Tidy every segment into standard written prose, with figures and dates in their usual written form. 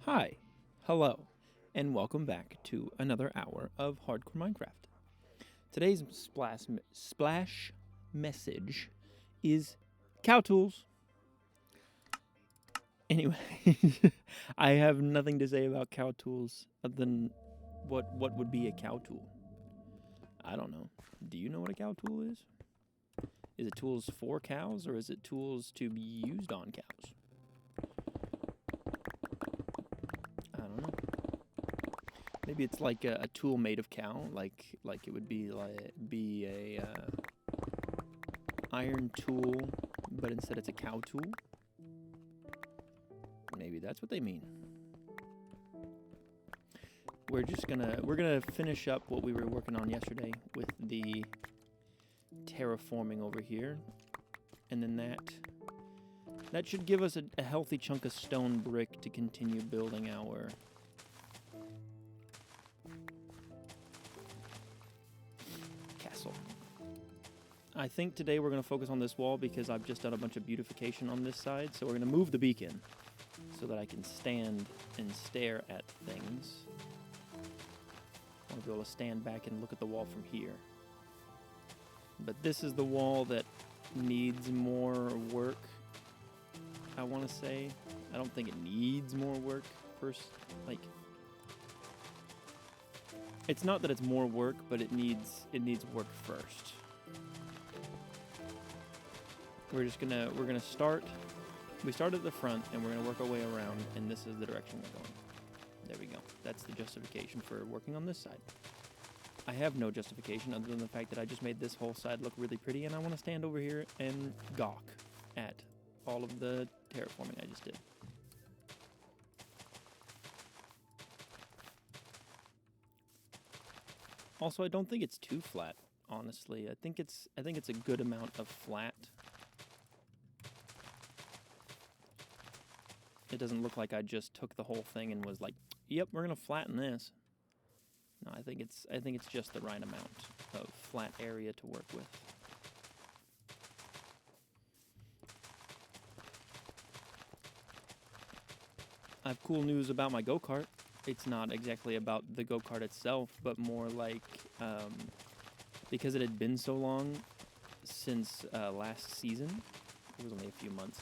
Hi, hello, and welcome back to another hour of Hardcore Minecraft. Today's splash message is cow tools. Anyway, I have nothing to say about cow tools other than what would be a cow tool. I don't know. Do you know what a cow tool is? Is it tools for cows or is it tools to be used on cows? I don't know. Maybe it's like a tool made of cow, like it would be a iron tool, but instead it's a cow tool. Maybe that's what they mean. We're gonna finish up what we were working on yesterday with the terraforming over here, and then that should give us a healthy chunk of stone brick to continue building our castle. I think today we're going to focus on this wall because I've just done a bunch of beautification on this side, so we're going to move the beacon so that I can stand and stare at things. I want to be able to stand back and look at the wall from here. But this is the wall that needs more work, I want to say. I don't think it needs more work first. It's not that it's more work, but it needs work first. We're gonna start. We start at the front, and we're gonna work our way around, and this is the direction we're going. There we go. That's the justification for working on this side. I have no justification other than the fact that I just made this whole side look really pretty, and I want to stand over here and gawk at all of the terraforming I just did. Also, I don't think it's too flat, honestly. I think it's a good amount of flat. It doesn't look like I just took the whole thing and was like, "Yep, we're gonna flatten this." No, I think it's just the right amount of flat area to work with. I have cool news about my go-kart. It's not exactly about the go-kart itself, but more like because it had been so long since last season. It was only a few months.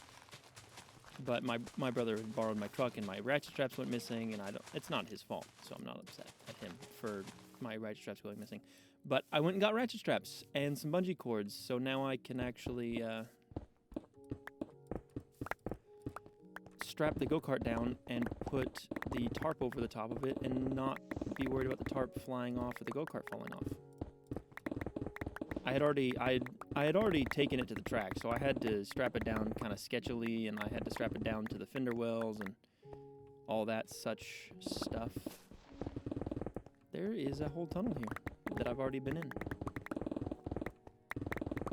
But my brother had borrowed my truck and my ratchet straps went missing, and it's not his fault, so I'm not upset at him for my ratchet straps going missing. But I went and got ratchet straps and some bungee cords, so now I can actually strap the go-kart down and put the tarp over the top of it and not be worried about the tarp flying off or the go-kart falling off. I had already taken it to the track, so I had to strap it down kind of sketchily, and I had to strap it down to the fender wells and all that such stuff. There is a whole tunnel here that I've already been in.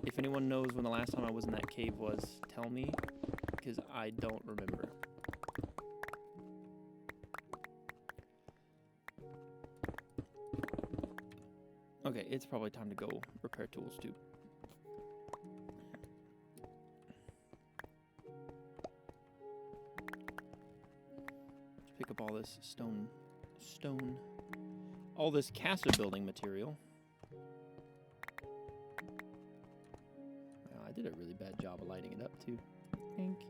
If anyone knows when the last time I was in that cave was, tell me, because I don't remember. Okay, it's probably time to go repair tools too. Let's pick up all this stone, all this castle building material. Wow, I did a really bad job of lighting it up too. Thank you.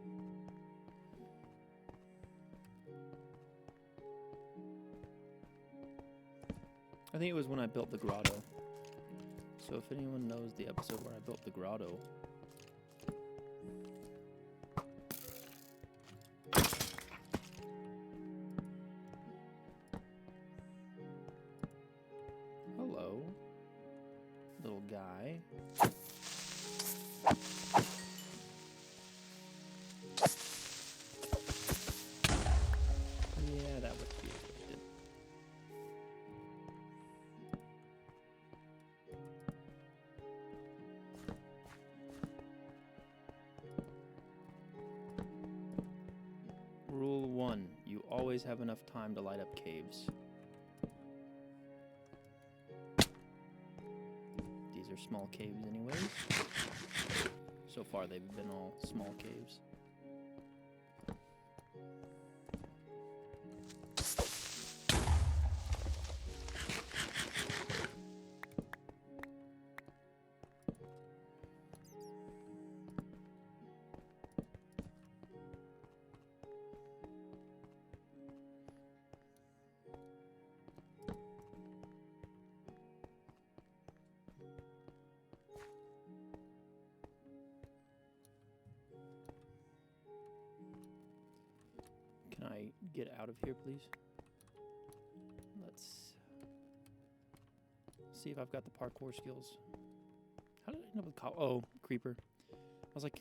I think it was when I built the grotto. So if anyone knows the episode where I built the grotto, hello, little guy. Yeah, that was to be expected. Rule 1, you always have enough time to light up caves. These are small caves anyways. So far they've been all small caves. I get out of here, please? Let's see if I've got the parkour skills. How did I end up with oh, creeper. I was like,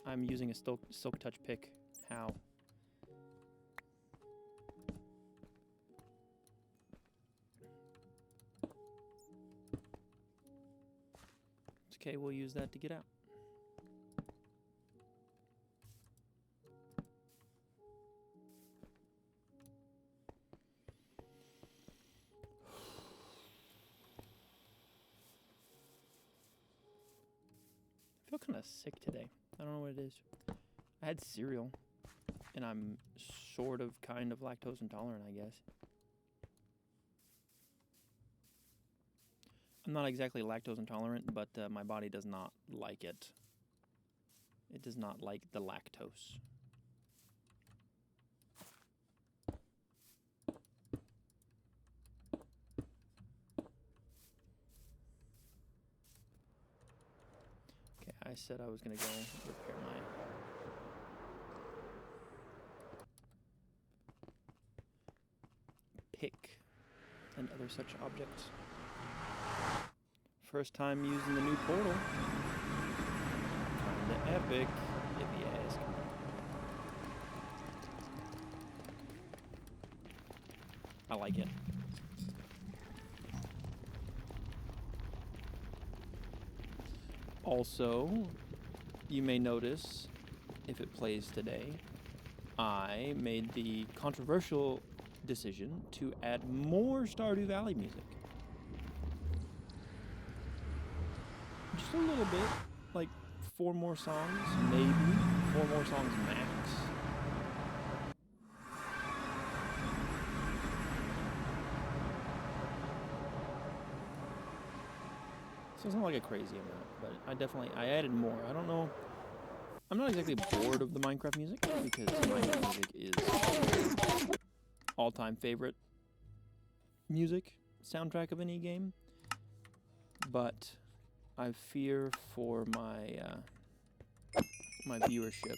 I'm using a silk touch pick. How? It's okay, we'll use that to get out. I feel kind of sick today. I don't know what it is. I had cereal, and I'm sort of kind of lactose intolerant, I guess. I'm not exactly lactose intolerant, but my body does not like it. It does not like the lactose. Okay, I said I was going to go repair my... pick and other such objects. First time using the new portal. Kinda epic, if you ask me. I like it. Also, you may notice, if it plays today, I made the controversial decision to add more Stardew Valley music. Just a little bit, like 4 more songs, maybe 4 more songs max. So it's not like a crazy amount, but I added more. I don't know. I'm not exactly bored of the Minecraft music because Minecraft music is all-time favorite music soundtrack of any game, but I fear for my my viewership.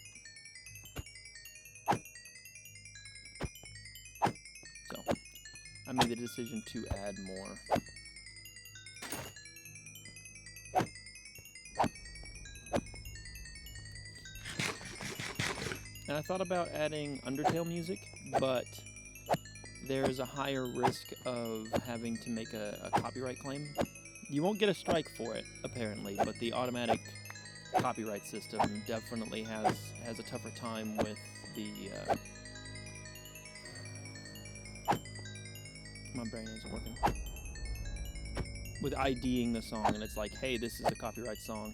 So I made the decision to add more. And I thought about adding Undertale music, but there's a higher risk of having to make a copyright claim. You won't get a strike for it, apparently, but the automatic copyright system definitely has a tougher time with the... my brain isn't working. With IDing the song, and it's like, hey, this is a copyright song.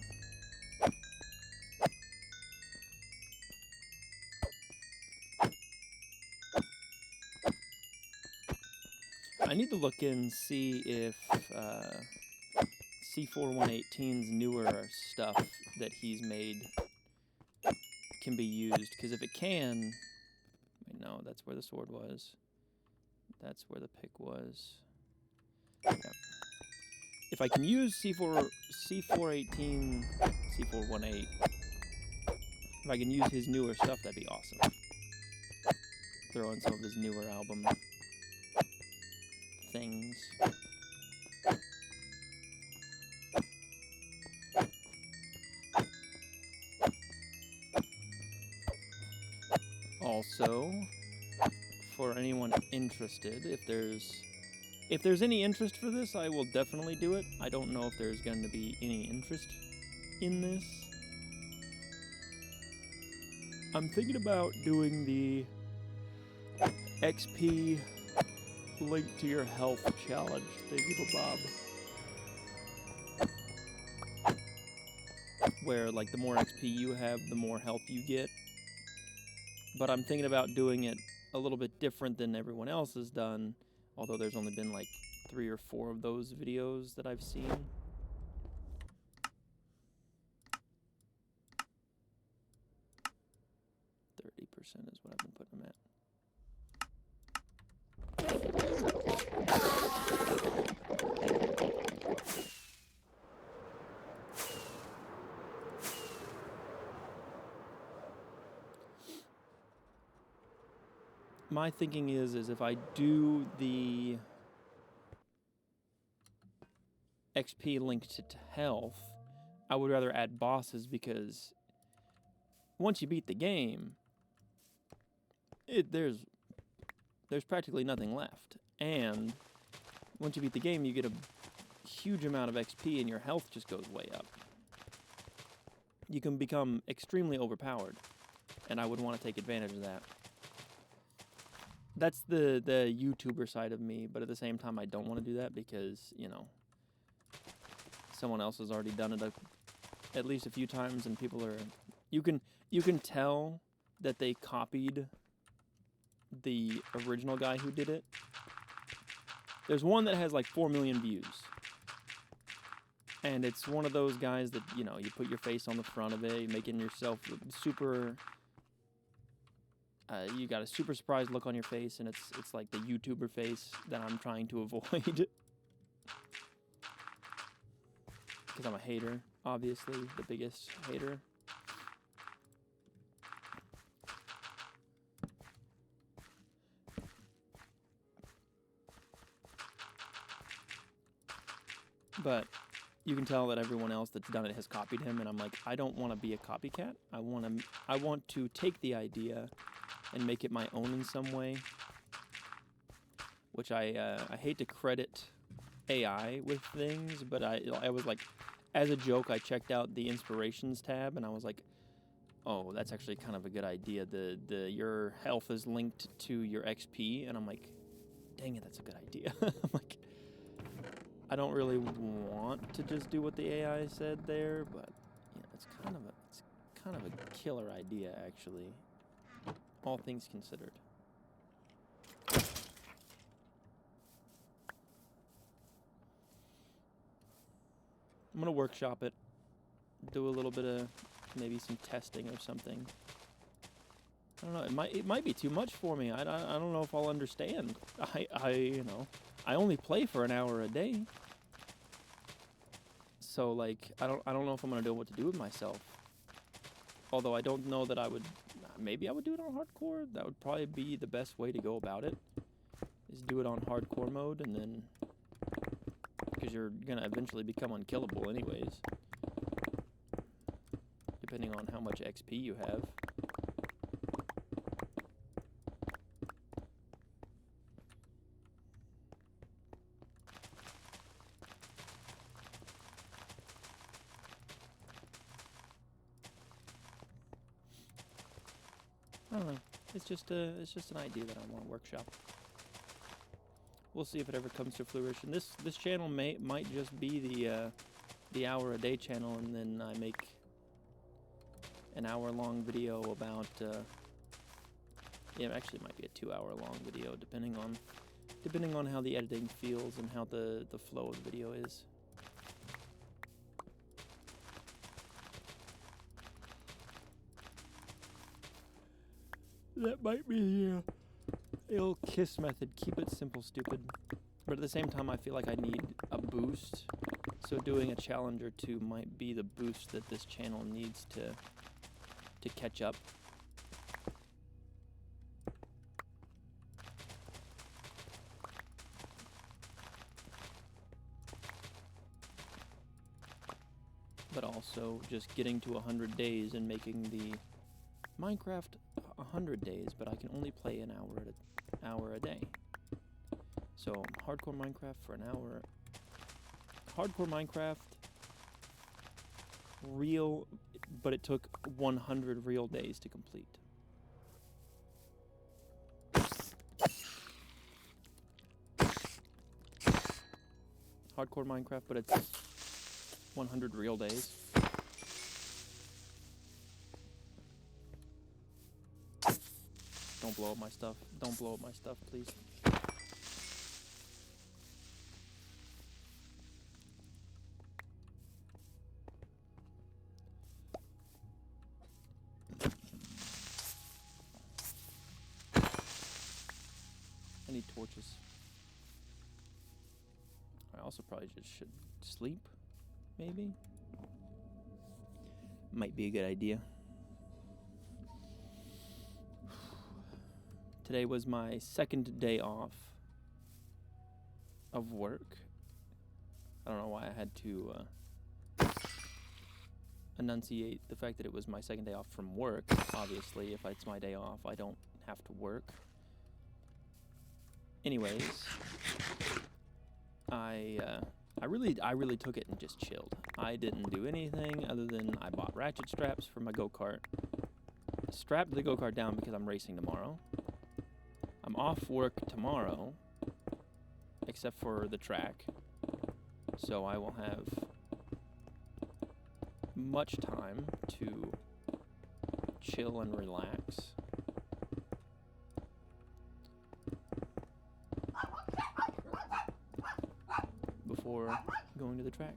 I need to look and see if C4118's newer stuff that he's made can be used, because if it can... Wait, no, that's where the sword was. That's where the pick was. Yeah. If I can use C418, C418, if I can use his newer stuff, that'd be awesome. Throw in some of his newer album things. Also, for anyone interested, if there's any interest for this, I will definitely do it. I don't know if there's going to be any interest in this. I'm thinking about doing the XP link to your health challenge. Thank you for Bob. Where, like, the more XP you have, the more health you get. But I'm thinking about doing it a little bit different than everyone else has done, although there's only been like 3 or 4 of those videos that I've seen. % is what I've been putting them at. my thinking is if I do the XP linked to health, I would rather add bosses, because once you beat the game, there's practically nothing left. And once you beat the game, you get a huge amount of XP and your health just goes way up. You can become extremely overpowered, and I would want to take advantage of that. That's the YouTuber side of me, but at the same time, I don't want to do that because, you know, someone else has already done it at least a few times, and people are... You can tell that they copied the original guy who did it. There's one that has like 4 million views. And it's one of those guys that, you know, you put your face on the front of it, making yourself super... you got a super surprised look on your face, and it's like the YouTuber face that I'm trying to avoid. Because I'm a hater, obviously, the biggest hater. But you can tell that everyone else that's done it has copied him, and I'm like, I don't want to be a copycat. I want to take the idea and make it my own in some way. Which I hate to credit AI with things, but I was like, as a joke, I checked out the inspirations tab, and I was like, oh, that's actually kind of a good idea. Your health is linked to your XP, and I'm like, dang it, that's a good idea. I'm like, I don't really want to just do what the AI said there, but yeah, it's kind of a killer idea, actually, all things considered. I'm gonna workshop it, do a little bit of maybe some testing or something. I don't know. It might be too much for me. I don't know if I'll understand. You know, I only play for an hour a day. So like, I don't know if I'm gonna know what to do with myself. Although I don't know that I would. Maybe I would do it on hardcore. That would probably be the best way to go about it. Is do it on hardcore mode, and then, because you're gonna eventually become unkillable anyways, depending on how much XP you have. I don't know. It's just an idea that I want to workshop. We'll see if it ever comes to fruition. This channel might just be the hour a day channel, and then I make an hour-long video about. Yeah, actually, it might be a 2-hour-long video, depending on how the editing feels and how the flow of the video is. That might be the old KISS method. Keep it simple, stupid. But at the same time, I feel like I need a boost. So doing a challenge or two might be the boost that this channel needs to catch up. But also just getting to 100 days and making the Minecraft 100 days, but I can only play an hour a day. So hardcore Minecraft for an hour. Hardcore Minecraft real, but it took 100 real days to complete. Hardcore Minecraft, but it's 100 real days. Don't blow up my stuff. Don't blow up my stuff, please. I need torches. I also probably just should sleep, maybe? Might be a good idea. Today was my second day off of work. I don't know why I had to enunciate the fact that it was my second day off from work. Obviously, if it's my day off, I don't have to work. Anyways, I really took it and just chilled. I didn't do anything other than I bought ratchet straps for my go-kart. Strapped the go-kart down because I'm racing tomorrow. I'm off work tomorrow, except for the track. So I will have much time to chill and relax. Before going to the track.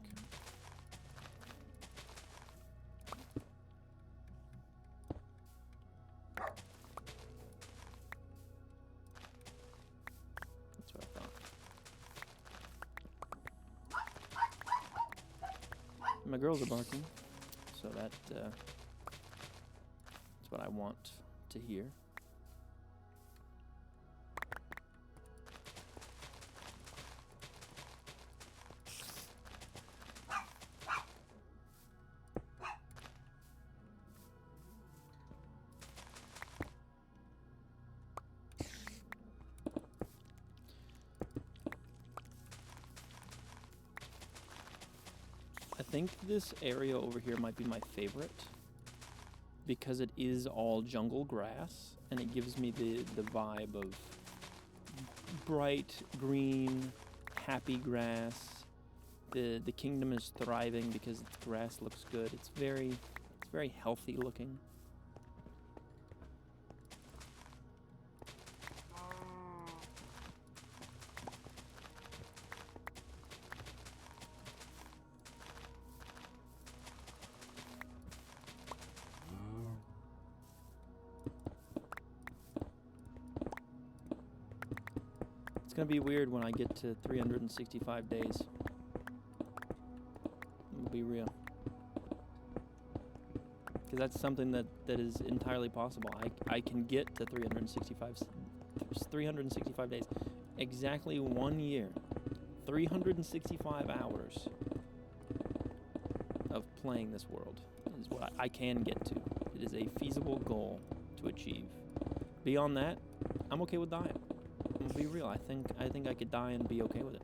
That's what I thought. My girls are barking, so that's what I want to hear. I think this area over here might be my favorite because it is all jungle grass and it gives me the vibe of bright green, happy grass. The kingdom is thriving because its grass looks good. It's very healthy looking. It's gonna be weird when I get to 365 days. I'll be real. Because that's something that is entirely possible. I can get to 365 days. Exactly 1 year. 365 hours of playing this world is what I can get to. It is a feasible goal to achieve. Beyond that, I'm okay with dying. I'm gonna be real. I think I could die and be okay with it.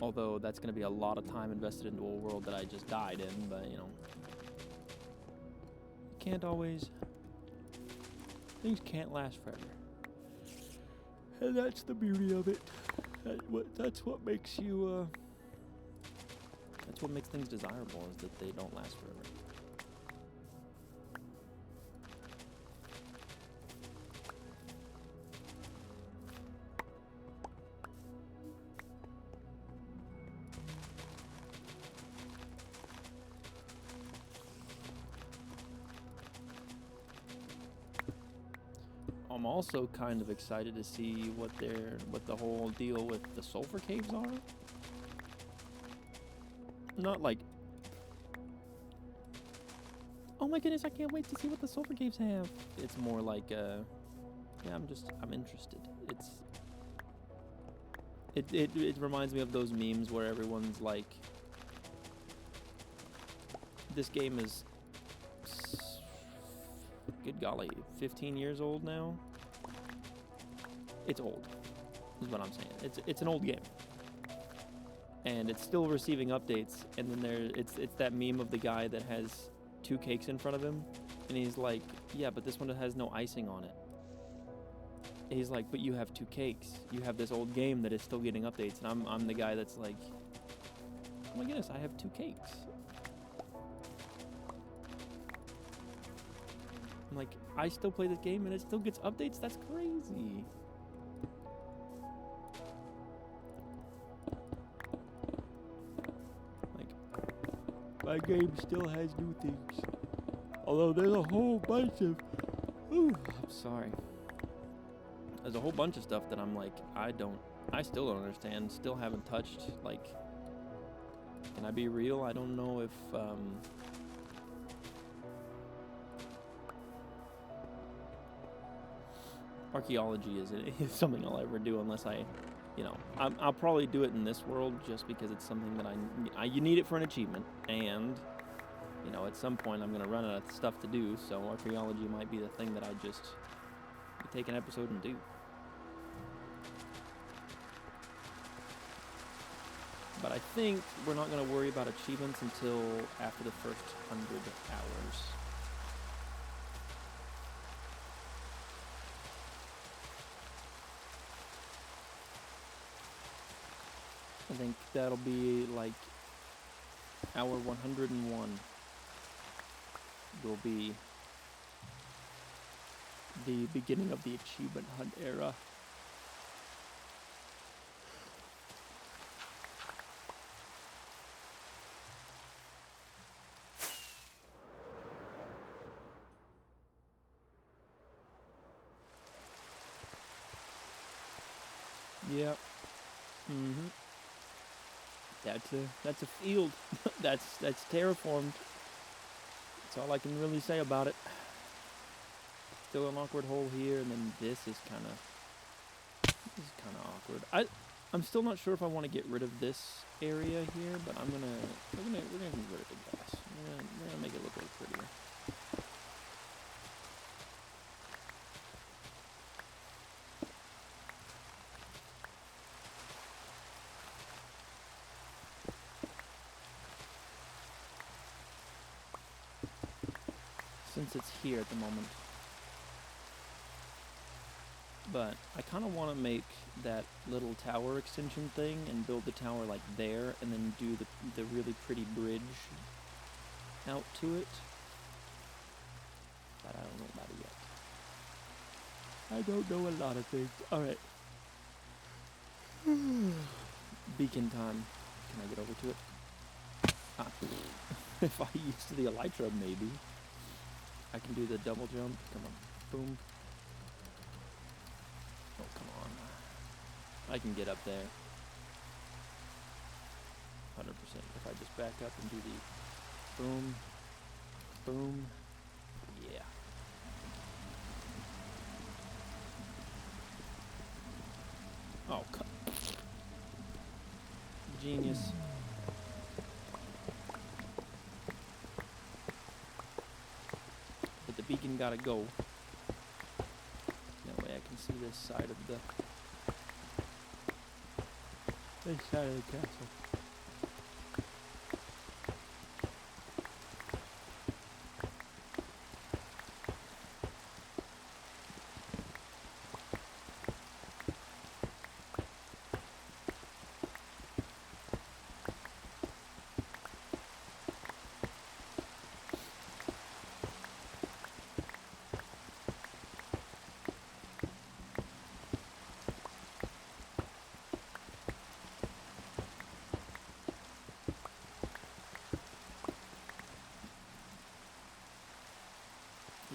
Although that's gonna be a lot of time invested into a world that I just died in, but you know, can't always. Things can't last forever, and that's the beauty of it. That's what makes you. That's what makes things desirable, is that they don't last forever. I'm also kind of excited to see what the whole deal with the sulfur caves are. Not like, oh my goodness, I can't wait to see what the sulfur caves have. It's more like, yeah, I'm interested. It reminds me of those memes where everyone's like, this game is, good golly, 15 years old now? It's old, is what I'm saying. It's an old game. And it's still receiving updates, and then it's that meme of the guy that has 2 cakes in front of him, and he's like, yeah, but this one has no icing on it. And he's like, but you have 2 cakes. You have this old game that is still getting updates, and I'm the guy that's like, oh my goodness, I have 2 cakes. I'm like, I still play this game and it still gets updates? That's crazy. My game still has new things. Although there's a whole bunch of... I'm sorry. There's a whole bunch of stuff that I'm like, I still don't understand. Still haven't touched. Like, can I be real? I don't know if... archaeology is something I'll ever do unless I, I'll probably do it in this world just because it's something that you need it for an achievement, and at some point I'm gonna run out of stuff to do. So archaeology might be the thing that I just take an episode and do. But I think we're not gonna worry about achievements until after the first 100 hours. I think that'll be like hour 101 will be the beginning of the achievement hunt era. Yep. Mhm. That's a field. that's terraformed. That's all I can really say about it. Still an awkward hole here, and then this is kind of awkward. I'm still not sure if I want to get rid of this area here, but we're gonna get rid of the grass. We're gonna make it look a little prettier. Since it's here at the moment. But I kind of want to make that little tower extension thing and build the tower like there, and then do the really pretty bridge out to it. But I don't know about it yet. I don't know a lot of things. Alright. Beacon time. Can I get over to it? Ah. If I use the elytra, maybe. I can do the double jump. Come on. Boom. Oh, come on. I can get up there. 100%. If I just back up and do the boom. Boom. Yeah. Oh, genius. But the beacon gotta go. That way I can see this side of the castle.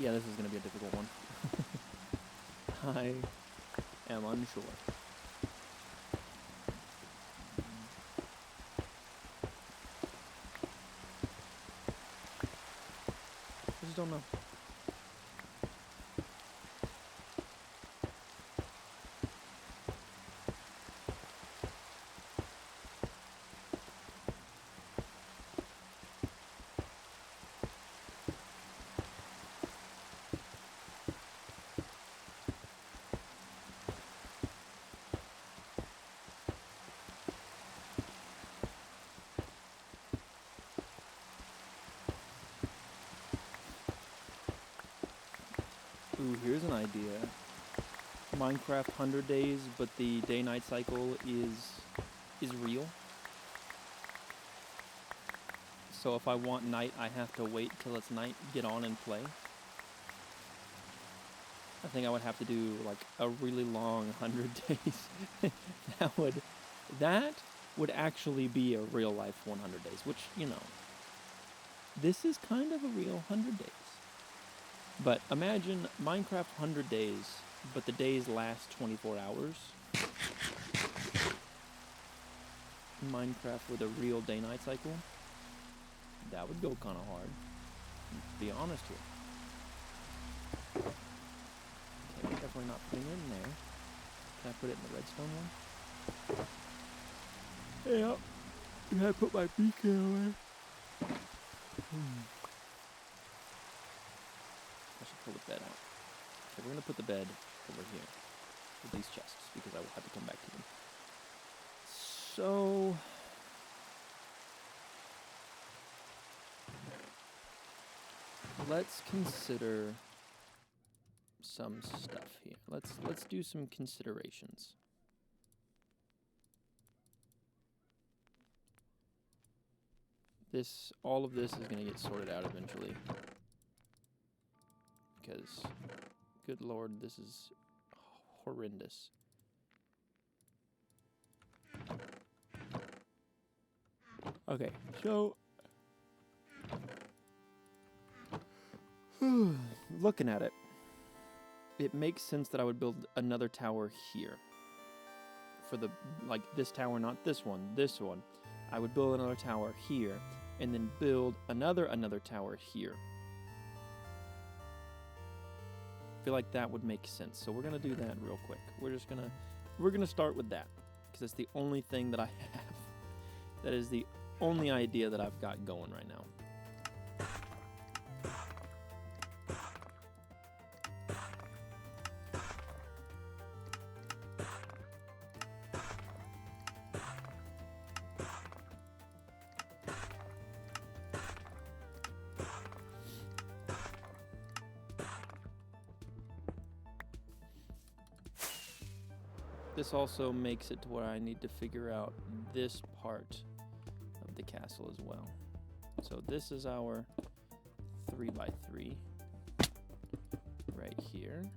Yeah, this is going to be a difficult one. I am unsure. I just don't know. Ooh, here's an idea. Minecraft 100 days, but the day-night cycle is real. So if I want night, I have to wait till it's night, get on and play. I think I would have to do like a really long 100 days. that would actually be a real life 100 days, which, this is kind of a real 100 days. But imagine Minecraft 100 days, but the days last 24 hours. Minecraft with a real day-night cycle. That would go kind of hard. To be honest here. Okay, definitely not putting it in there. Can I put it in the redstone one? Yeah. Can I put my beacon away? I should pull the bed out. Okay, we're gonna put the bed over here with these chests because I will have to come back to them. So let's consider some stuff here. Let's do some considerations. All of this is gonna get sorted out eventually. Because, good lord, this is horrendous. Okay, so looking at it, it makes sense that I would build another tower here. For the, like, this tower, not this one, this one. I would build another tower here, and then build another tower here. I feel like that would make sense. So we're gonna do that real quick. We're gonna start with that, because it's the only thing that I have. That is the only idea that I've got going right now. This also makes it to where I need to figure out this part of the castle as well. So this is our 3x3 right here.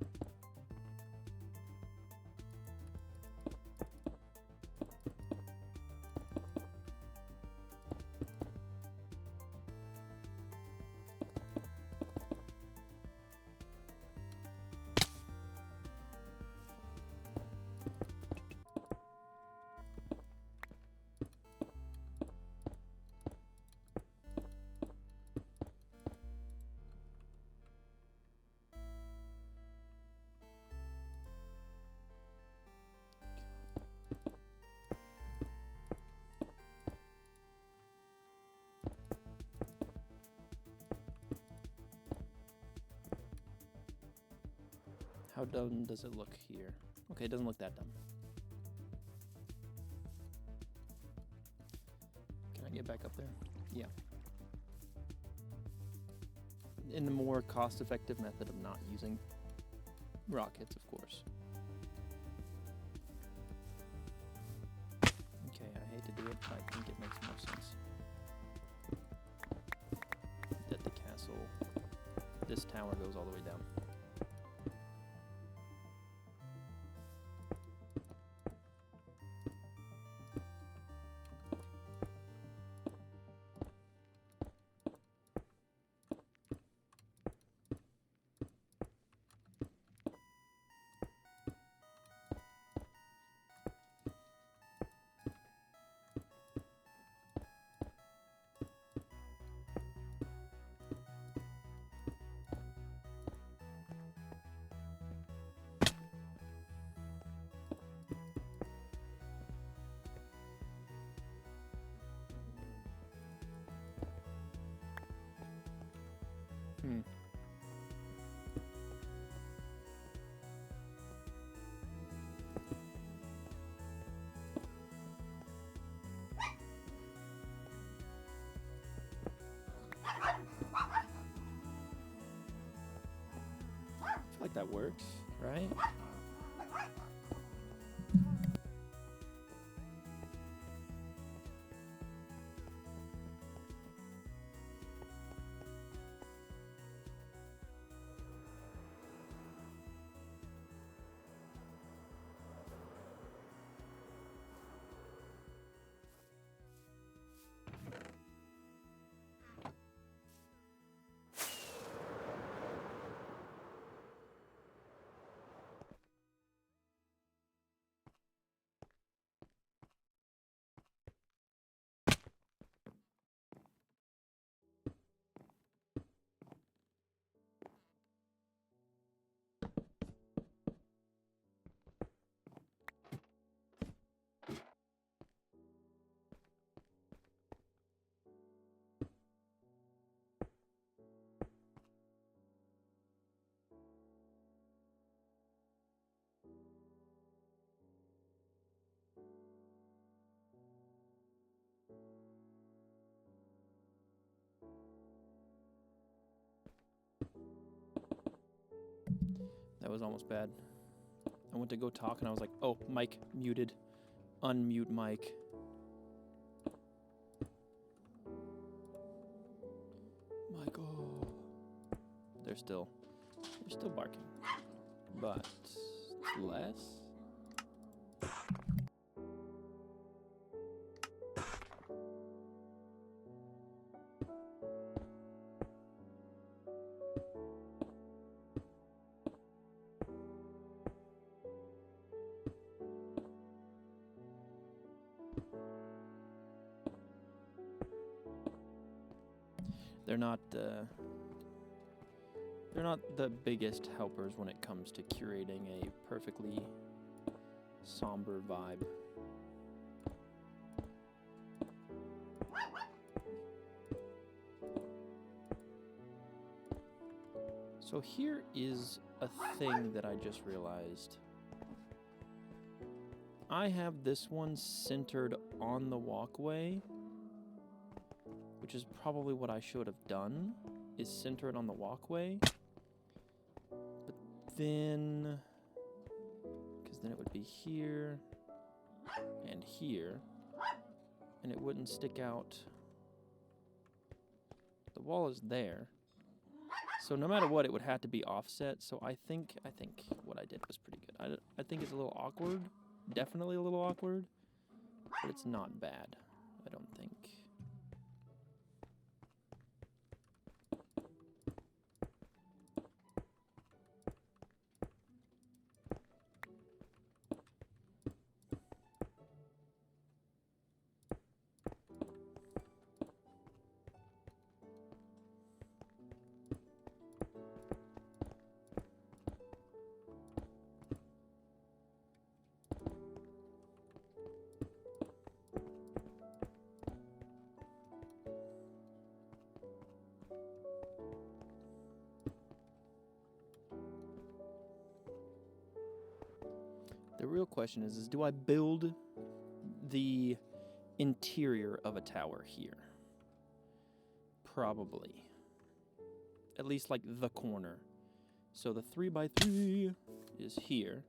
How dumb does it look here? Okay, it doesn't look that dumb. Can I get back up there? Yeah. In the more cost-effective method of not using rockets, of course. Okay, I hate to do it, but I think it makes more sense. That the castle, this tower goes all the way down. I feel like that works, right? That was almost bad. I went to go talk and I was like, oh, mic muted. Unmute mic. Michael. They're still barking. But it's less. They're not the biggest helpers when it comes to curating a perfectly somber vibe. So here is a thing that I just realized. I have this one centered on the walkway, which is probably what I should have done, is center it on the walkway. But then, because then it would be here and here, and it wouldn't stick out. The wall is there. So no matter what, it would have to be offset. So I think what I did was pretty good. I think it's a little awkward, definitely a little awkward, but it's not bad, I don't think. The real question is do I build the interior of a tower here? Probably. At least like the corner. So the 3x3 is here,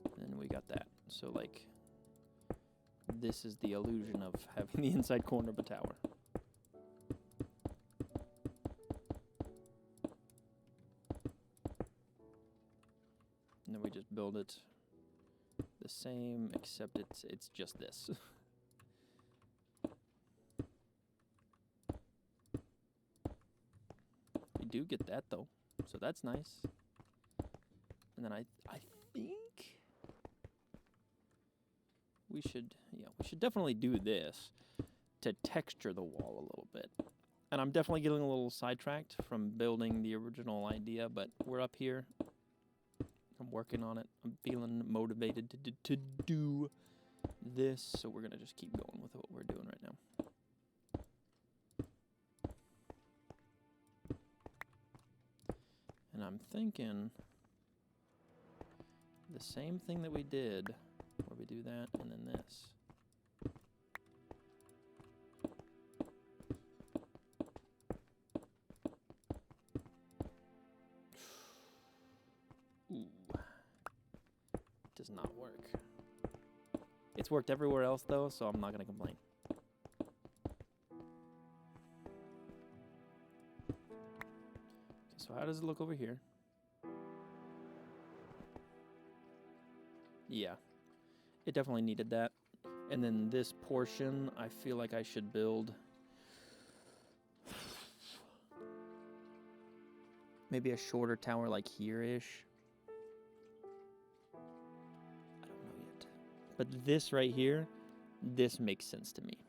and then we got that. So like, this is the illusion of having the inside corner of a tower. And then we just build it the same, except it's just this. We do get that though, so that's nice. And then I think we should definitely do this to texture the wall a little bit. And I'm definitely getting a little sidetracked from building the original idea, but we're up here. I'm working on it. I'm feeling motivated to do this, so we're gonna just keep going with what we're doing right now. And I'm thinking the same thing that we did, where we do that and then this. Does not work. It's worked everywhere else though, so I'm not going to complain. So how does it look over here? Yeah, it definitely needed that. And then this portion, I feel like I should build maybe a shorter tower like here-ish. But this right here, this makes sense to me.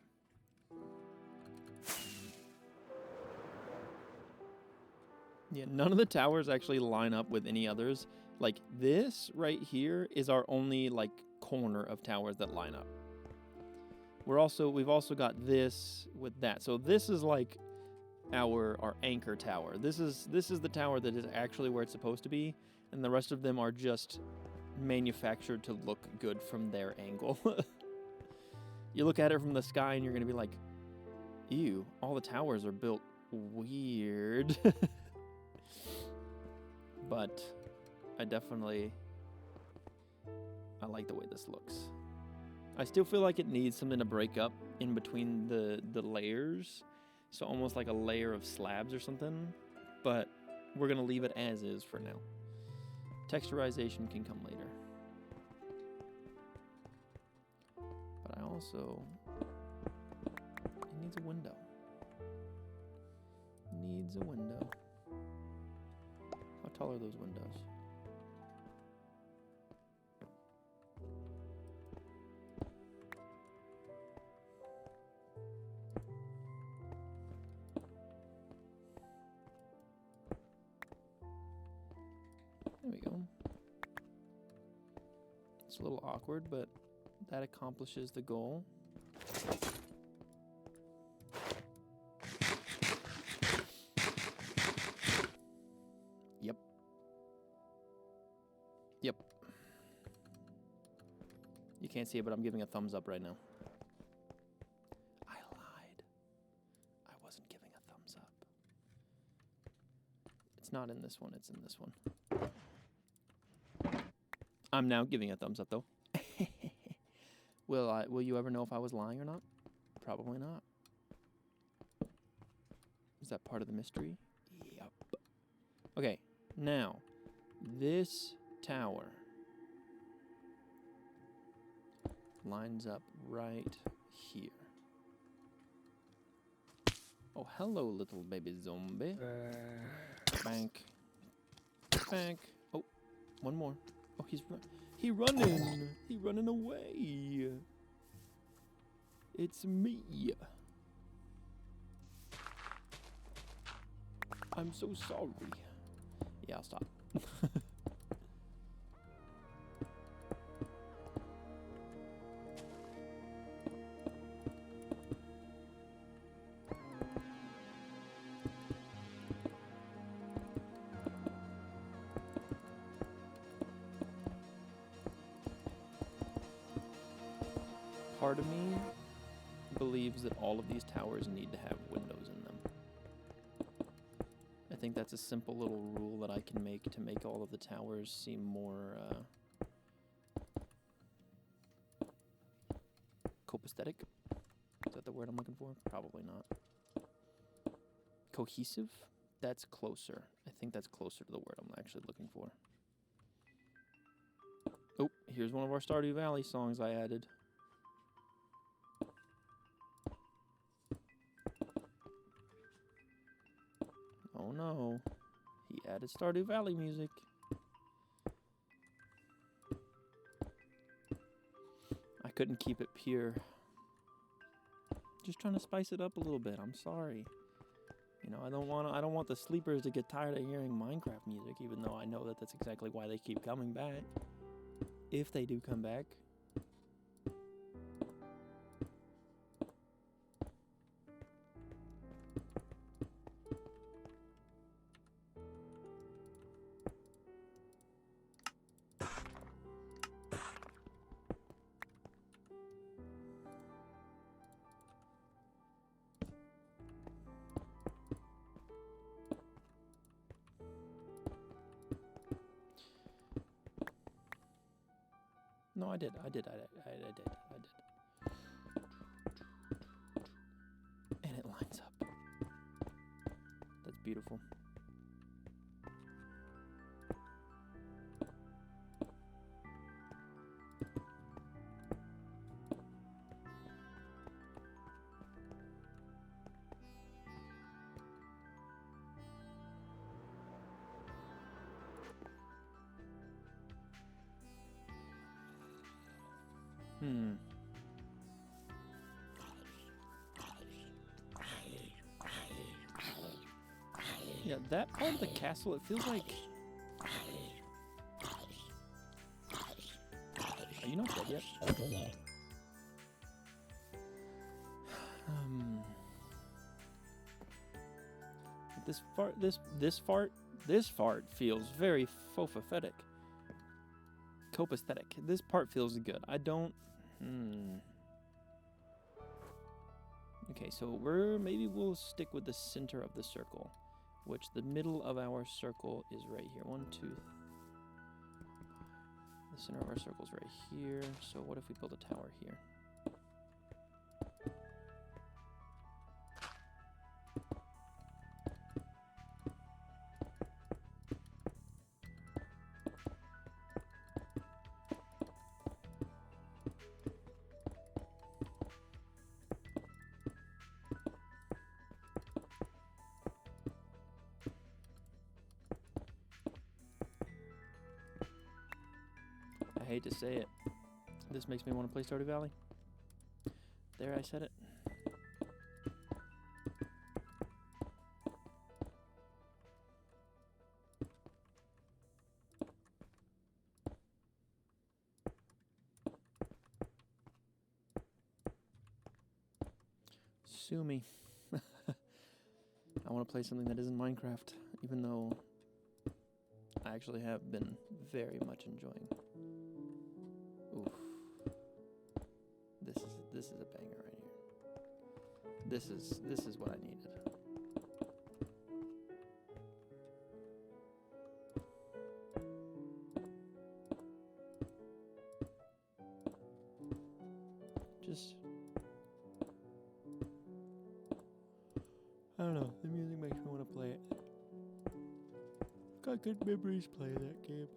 Yeah, none of the towers actually line up with any others. Like this right here is our only like corner of towers that line up. We've also got this with that. So this is like our anchor tower. This is the tower that is actually where it's supposed to be, and the rest of them are just manufactured to look good from their angle. You look at it from the sky and you're gonna be like, ew, all the towers are built weird. But I like the way this looks. I still feel like it needs something to break up in between the layers. So almost like a layer of slabs or something. But we're going to leave it as is for now. Texturization can come later. But I also... It needs a window. Needs a window. How tall are those windows? There we go. It's a little awkward, but that accomplishes the goal. Yep. Yep. You can't see it, but I'm giving a thumbs up right now. I lied. I wasn't giving a thumbs up. It's not in this one, it's in this one. I'm now giving a thumbs up, though. Will you ever know if I was lying or not? Probably not. Is that part of the mystery? Yep. Okay, now, this tower lines up right here. Oh, hello, little baby zombie. Bank. Bank. Oh, one more. Oh, he's running. He running away. It's me. I'm so sorry. Yeah, I'll stop. Part of me believes that all of these towers need to have windows in them. I think that's a simple little rule that I can make to make all of the towers seem more copaesthetic. Is that the word I'm looking for? Probably not. Cohesive? That's closer. I think that's closer to the word I'm actually looking for. Oh, here's one of our Stardew Valley songs I added. Oh no, he added Stardew Valley music. I couldn't keep it pure. Just trying to spice it up a little bit. I'm sorry. You know, I don't want the sleepers to get tired of hearing Minecraft music, even though I know that that's exactly why they keep coming back. If they do come back. No, I did. And it lines up. That's beautiful. Yeah, that part of the castle, it feels like... Are you not dead yet? This fart feels very fofathetic. Copaesthetic. This part feels good. I don't... Okay, so maybe we'll stick with the center of the circle, which the middle of our circle is right here. 1, 2. The center of our circle's right here, so what if we build a tower here? I hate to say it. This makes me want to play Stardew Valley. There, I said it. Sue me. I want to play something that isn't Minecraft, even though I actually have been very much enjoying. Oof. This is a banger right here. This is what I needed. Just I don't know, the music makes me want to play it. Got good memories playing that game.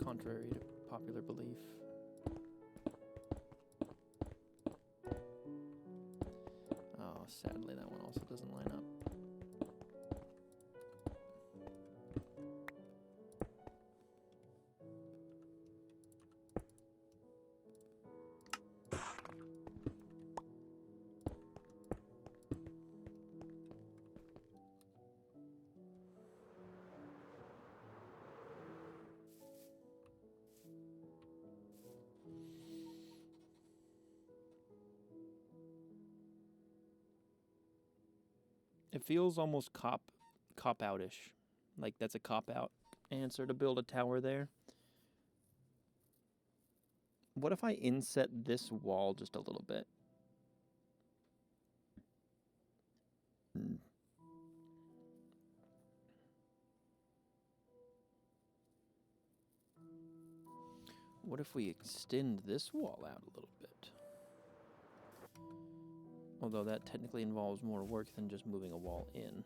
Contrary to popular belief. Oh, sadly that one also doesn't line up. It feels almost cop out-ish. Like that's a cop-out answer to build a tower there. What if I inset this wall just a little bit? What if we extend this wall out a little bit? Although that technically involves more work than just moving a wall in.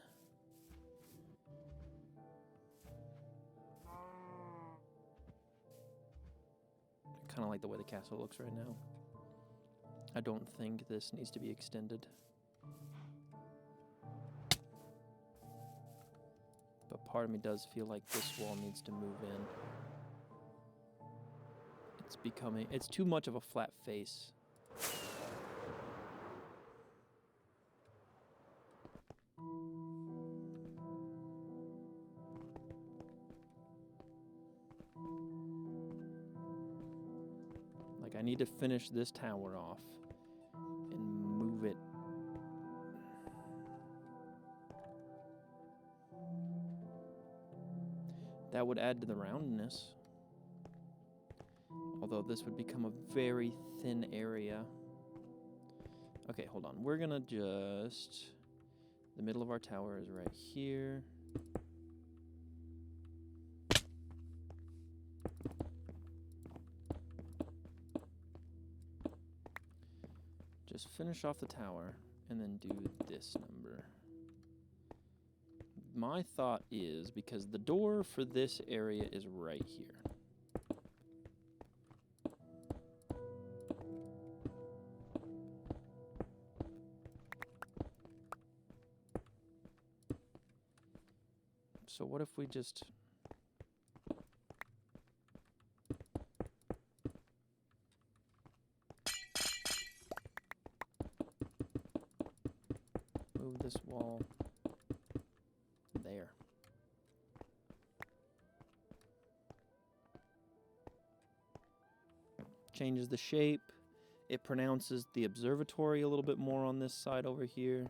I kind of like the way the castle looks right now. I don't think this needs to be extended. But part of me does feel like this wall needs to move in. It's too much of a flat face. Like I need to finish this tower off and move it. That would add to the roundness. Although this would become a very thin area. Okay, hold on. We're gonna just... The middle of our tower is right here. Just finish off the tower and then do this number. My thought is, because the door for this area is right here. So what if we just... move this wall there. Changes the shape. It pronounces the observatory a little bit more on this side over here.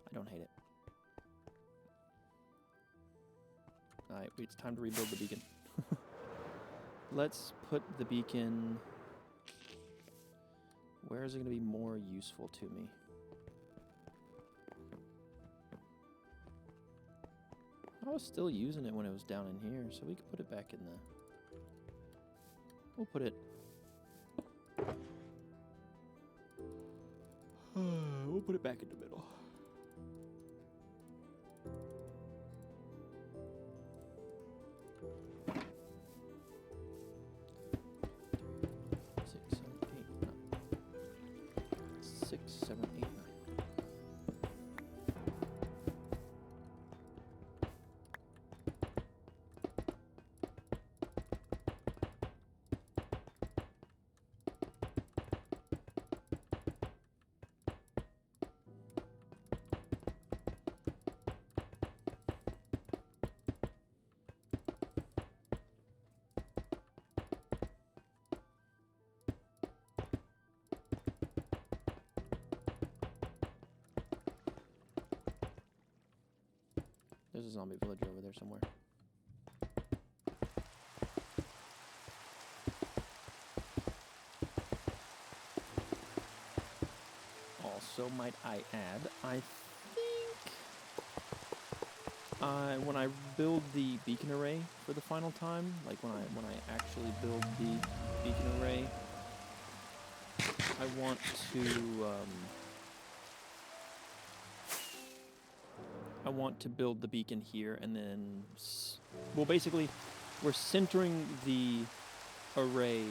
I don't hate it. Alright, it's time to rebuild the beacon. Let's put the beacon... Where is it going to be more useful to me? was still using it when it was down in here, so we could put it back in the... We'll put it... we'll put it back in the middle. Six, seven, eight, nine. There's a zombie villager over there somewhere. Also, might I add, I think when I build the beacon array for the final time, like when I actually build the beacon array, I want to build the beacon here, and then, well, basically, we're centering the array.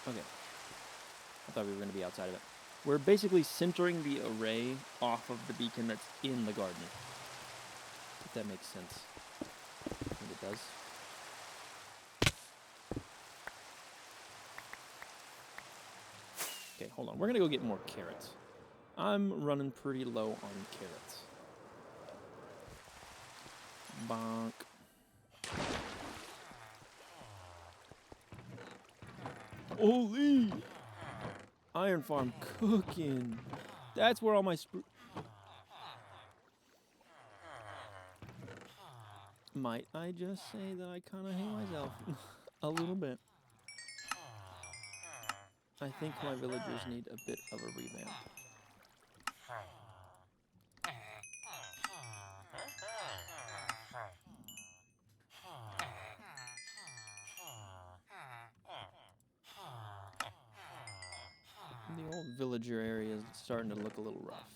Okay. I thought we were going to be outside of it. We're basically centering the array off of the beacon that's in the garden. If that makes sense. I think it does. Okay, hold on. We're going to go get more carrots. I'm running pretty low on carrots. Bonk. Holy! Iron farm cooking. That's where all my Might I just say that I kind of hate myself a little bit. I think my villagers need a bit of a revamp. The old villager area is starting to look a little rough.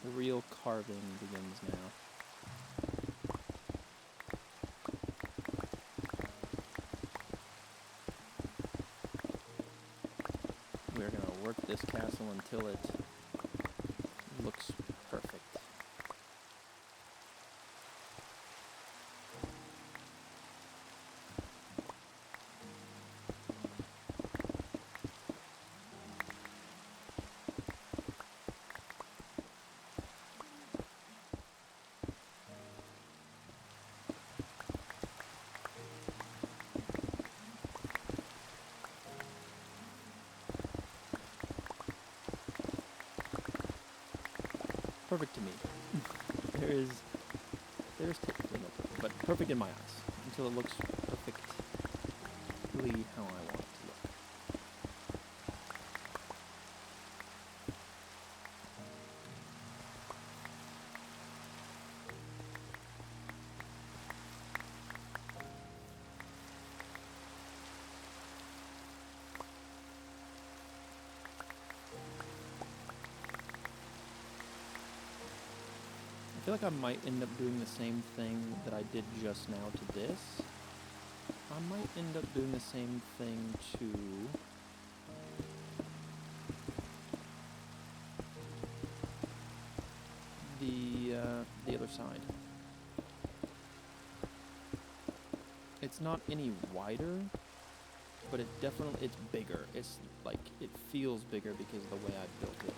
The real carving begins now. We're going to work this castle until it looks perfect. Perfect to me. There's technically no perfect, but perfect in my eyes until it looks perfectly how I want it to look. feel like I might end up doing the same thing that I did just now to this. I might end up doing the same thing to the other side. It's not any wider, but it's bigger. It's like, it feels bigger because of the way I built it.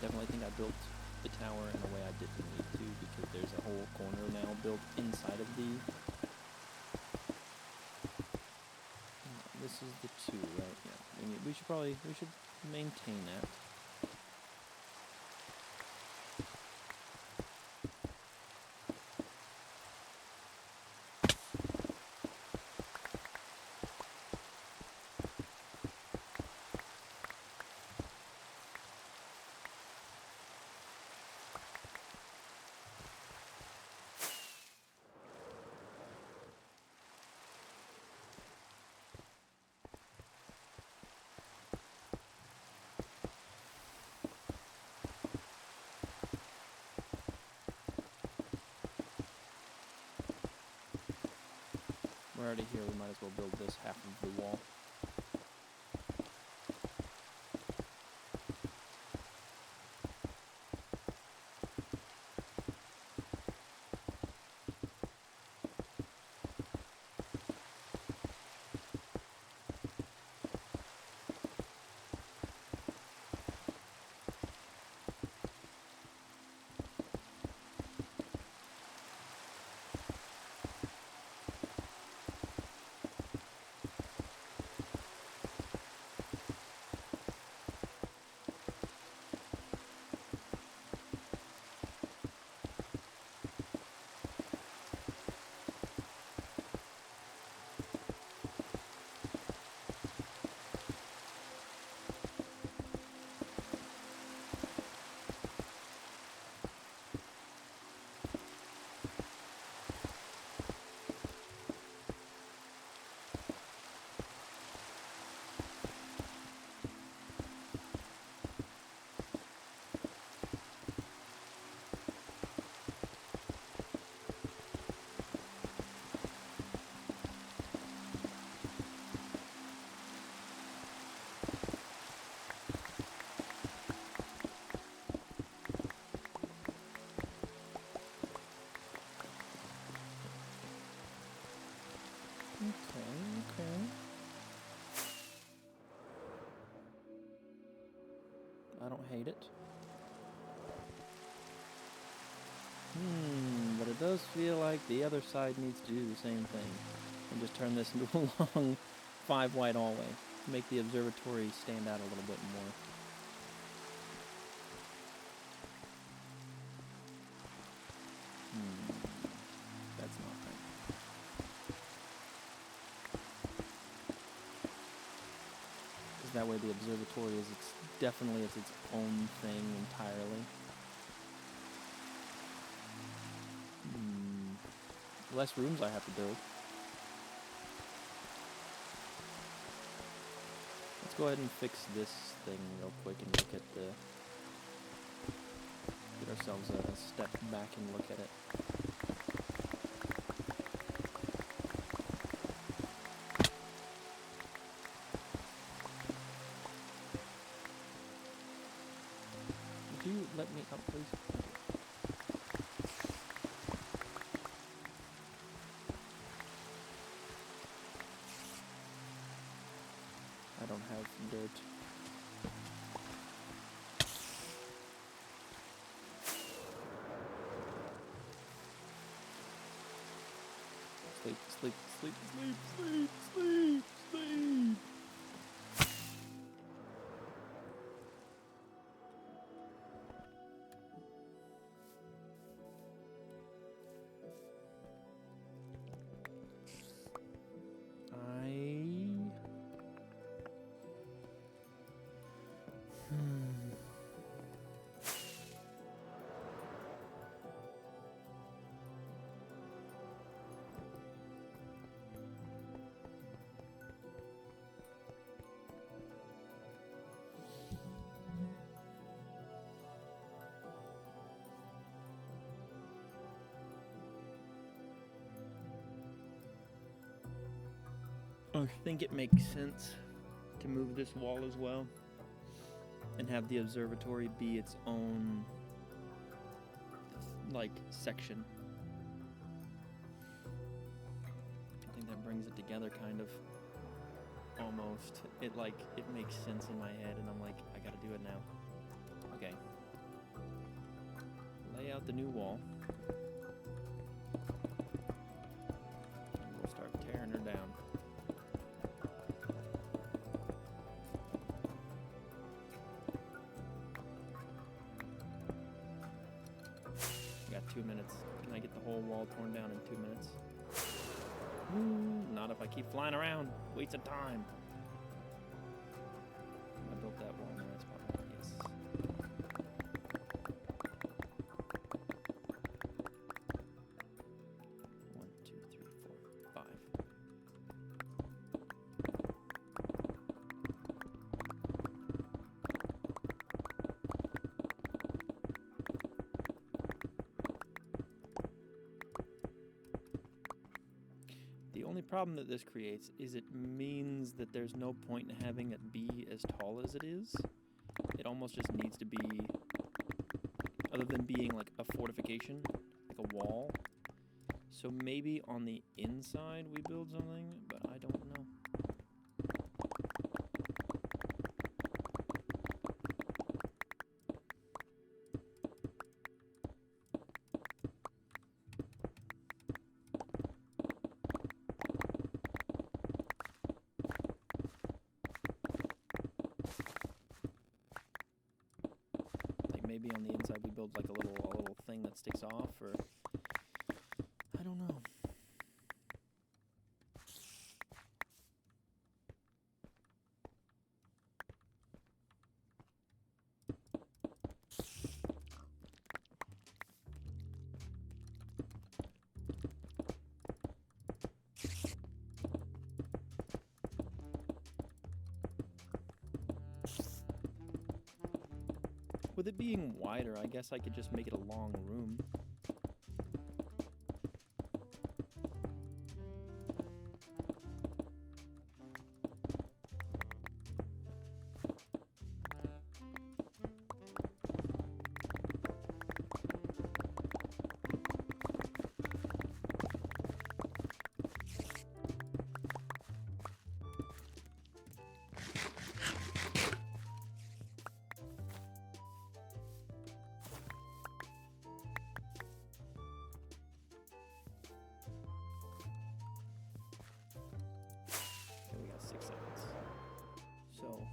Definitely think I built the tower in a way I didn't need to, because there's a whole corner now built inside of the... This is the 2, right? Yeah. I mean, we should maintain that. We're already here, we might as well build this half of the wall. Okay. I don't hate it. But it does feel like the other side needs to do the same thing. And just turn this into a long 5-wide hallway. Make the observatory stand out a little bit more. That's not right. Because that way the observatory is definitely its own thing entirely. Less rooms I have to build. Let's go ahead and fix this thing real quick and look at the... Get ourselves a step back and look at it. Would you let me up, please? I don't have dirt. Sleep, sleep, sleep, sleep, sleep, sleep, sleep. I think it makes sense to move this wall as well and have the observatory be its own, like, section. I think that brings it together, kind of. Almost. It makes sense in my head, and I'm like, I gotta do it now. Okay. Lay out the new wall. And we'll start tearing her down. We got 2 minutes. Can I get the whole wall torn down in 2 minutes? Not if I keep flying around. Waste of time. I built that wall in the right spot. Yes. 1, 2, 3, 4, 5. The only problem that this creates is it means that there's no point in having it be as tall as it is. It almost just needs to be, other than being like a fortification, like a wall. So maybe on the inside we build something, but I don't know. Maybe on the inside we build like a little thing that sticks off, or I don't know. With it being wider, I guess I could just make it a long room. Okay, we got 6 seconds. So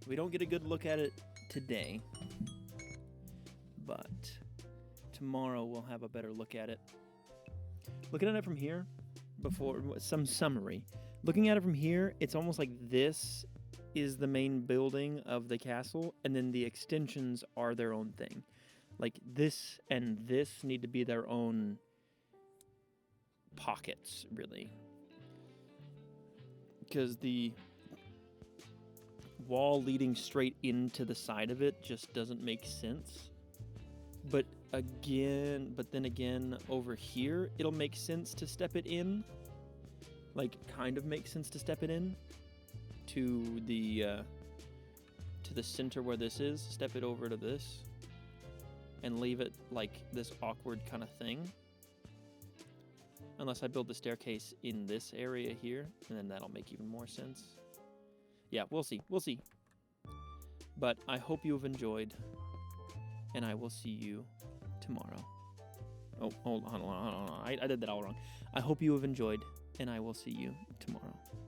we don't get a good look at it today, but tomorrow we'll have a better look at it. Looking at it from here, before some summary. Looking at it from here, it's almost like this is the main building of the castle, and then the extensions are their own thing. Like this and this need to be their own pockets, really. Because the wall leading straight into the side of it just doesn't make sense. But then again, over here, it'll make sense to step it in. Like, kind of makes sense to step it in to the center where this is. Step it over to this and leave it like this awkward kind of thing. Unless I build the staircase in this area here, and then that'll make even more sense. Yeah, we'll see. We'll see. But I hope you have enjoyed, and I will see you tomorrow. Oh, hold on. I did that all wrong. I hope you have enjoyed, and I will see you tomorrow.